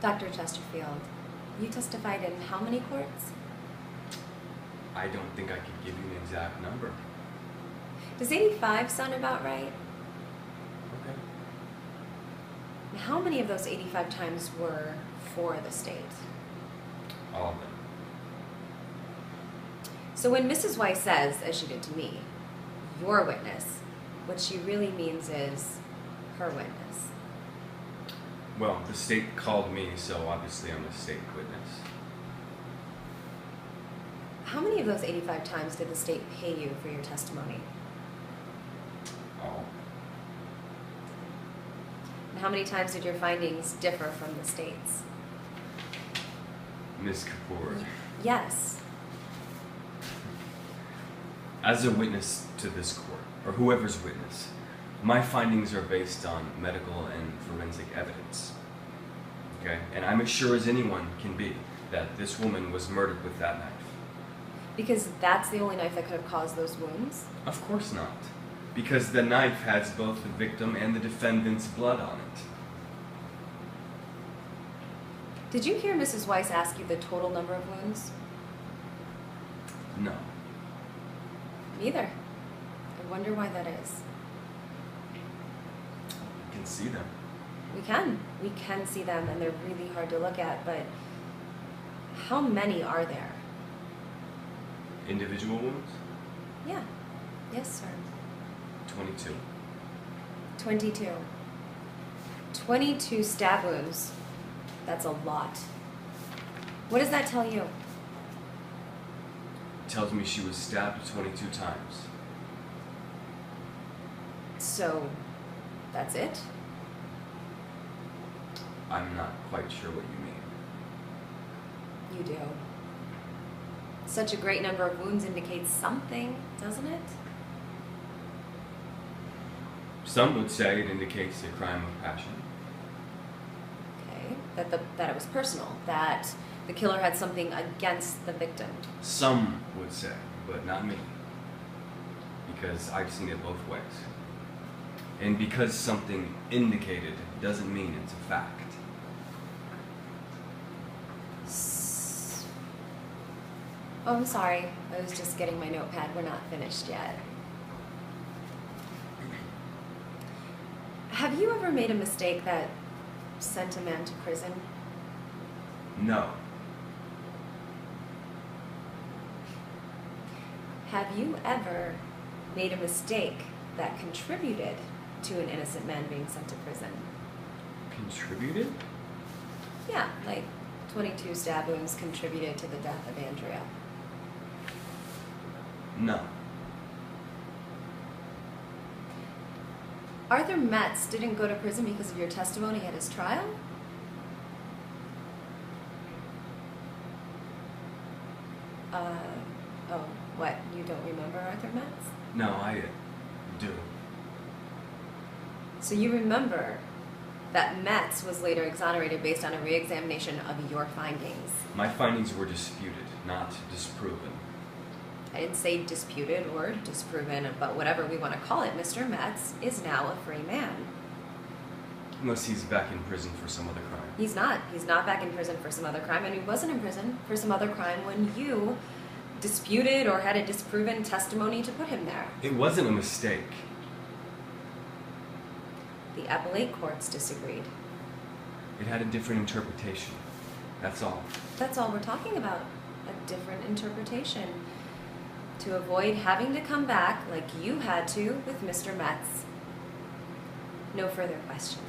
Dr. Chesterfield, you testified in how many courts? I don't think I could give you an exact number. Does 85 sound about right? Okay. And how many of those 85 times were for the state? All of them. So when Mrs. Weiss says, as she did to me, your witness, what she really means is her witness. Well, the state called me, so obviously I'm a state witness. How many of those 85 times did the state pay you for your testimony? All. And how many times did your findings differ from the state's? Ms. Kapoor, Yes. as a witness to this court, or whoever's witness, my findings are based on medical and forensic evidence. Okay? And I'm as sure as anyone can be that this woman was murdered with that knife. Because that's the only knife that could have caused those wounds? Of course not. Because the knife has both the victim and the defendant's blood on it. Did you hear Mrs. Weiss ask you the total number of wounds? No. Neither. I wonder why that is. You can see them. We can. We can see them, and they're really hard to look at, but how many are there? Individual wounds? Yeah. Yes, sir. 22. 22. 22 stab wounds. That's a lot. What does that tell you? Tells me she was stabbed 22 times. So, that's it? I'm not quite sure what you mean. You do. Such a great number of wounds indicates something, doesn't it? Some would say it indicates a crime of passion. Okay. That it was personal. That the killer had something against the victim. Some would say, but not me. Because I've seen it both ways. And because something indicated doesn't mean it's a fact. Oh, I'm sorry. I was just getting my notepad. We're not finished yet. Have you ever made a mistake that sent a man to prison? No. Have you ever made a mistake that contributed to an innocent man being sent to prison? Contributed? Yeah, like 22 stab wounds contributed to the death of Andrea. No. Arthur Metz didn't go to prison because of your testimony at his trial? Oh, what? You don't remember Arthur Metz? No, I do. So you remember that Metz was later exonerated based on a re-examination of your findings. My findings were disputed, not disproven. I didn't say disputed or disproven, but whatever we want to call it, Mr. Metz is now a free man. Unless he's back in prison for some other crime. He's not. He's not back in prison for some other crime, and he wasn't in prison for some other crime when you disputed or had a disproven testimony to put him there. It wasn't a mistake. The appellate courts disagreed. It had a different interpretation. That's all. That's all we're talking about. A different interpretation. To avoid having to come back like you had to with Mr. Metz. No further questions.